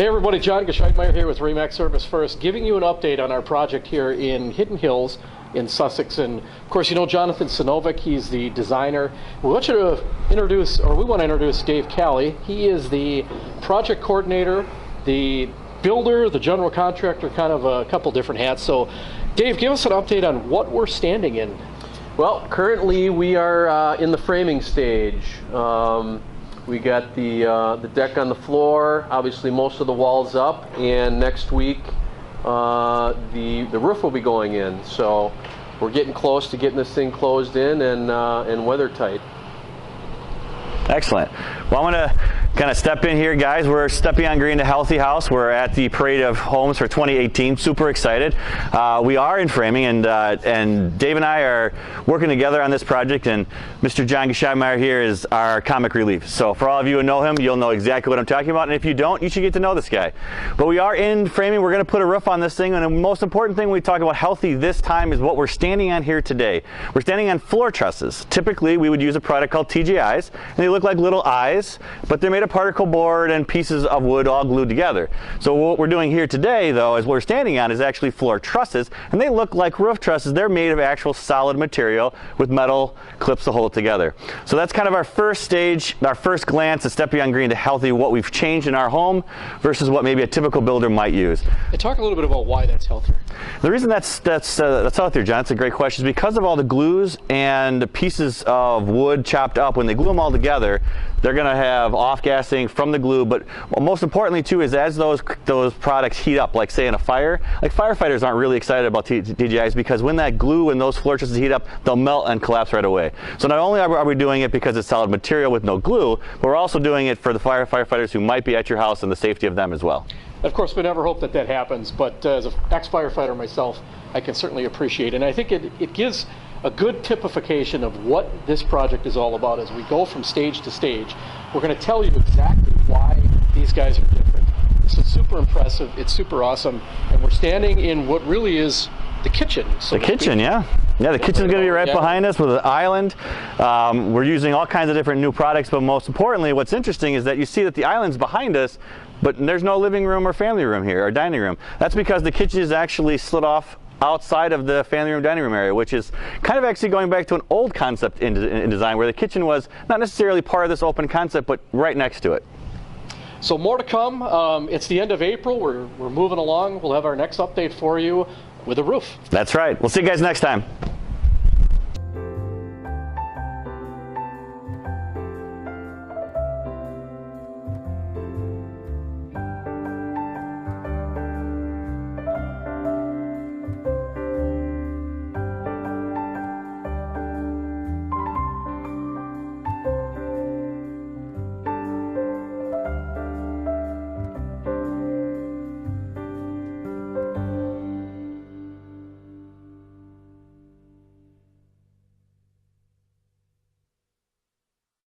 Hey everybody, John Gescheidtmeyer here with Remax Service First, giving you an update on our project here in Hidden Hills in Sussex. And of course, you know Jonathan Sinovic, he's the designer. We want to introduce Dave Calley. He is the project coordinator, the builder, the general contractor, kind of a couple different hats. So Dave, give us an update on what we're standing in. Well, currently we are in the framing stage. We got the deck on the floor, obviously most of the walls up, and next week the roof will be going in. So we're getting close to getting this thing closed in and weather tight. Excellent. Well, I'm going to kind of step in here, guys. We're stepping on green to Healthy House. We're at the Parade of Homes for 2018. Super excited. We are in framing, and Dave and I are working together on this project, and Mr. John Gescheidtmeyer here is our comic relief. So for all of you who know him, you'll know exactly what I'm talking about, and if you don't, you should get to know this guy. But we are in framing. We're going to put a roof on this thing, and the most important thing when we talk about healthy this time is what we're standing on here today. We're standing on floor trusses. Typically, we would use a product called TGIs, and they look like little eyes, but they're made of particle board and pieces of wood all glued together. So what we're doing here today, though, is what we're standing on is actually floor trusses, and they look like roof trusses. They're made of actual solid material with metal clips to hold it together. So that's kind of our first stage, our first glance at stepping on green to healthy, what we've changed in our home versus what maybe a typical builder might use. And talk a little bit about why that's healthier. The reason that's healthier, John, it's a great question, is because of all the glues and the pieces of wood chopped up. When they glue them all together, they're going to have off-gassing from the glue, but most importantly too is as those products heat up, like say in a fire, like firefighters aren't really excited about TGIs because when that glue and those floor trusses heat up, they'll melt and collapse right away. So not only are we doing it because it's solid material with no glue, but we're also doing it for the firefighters who might be at your house and the safety of them as well. Of course, we never hope that that happens, but as an ex-firefighter myself, I can certainly appreciate it. And I think it gives a good typification of what this project is all about. As we go from stage to stage, we're going to tell you exactly why these guys are different. This is super impressive, it's super awesome, and we're standing in what really is the kitchen. So the kitchen, yeah. Yeah, the kitchen's going to be right behind us with an island. We're using all kinds of different new products, but most importantly, what's interesting is that you see that the island's behind us, but there's no living room or family room here, or dining room. That's because the kitchen is actually slid off outside of the family room, dining room area, which is kind of actually going back to an old concept in design where the kitchen was not necessarily part of this open concept, but right next to it. So more to come. It's the end of April. We're moving along. We'll have our next update for you with a roof. That's right. We'll see you guys next time.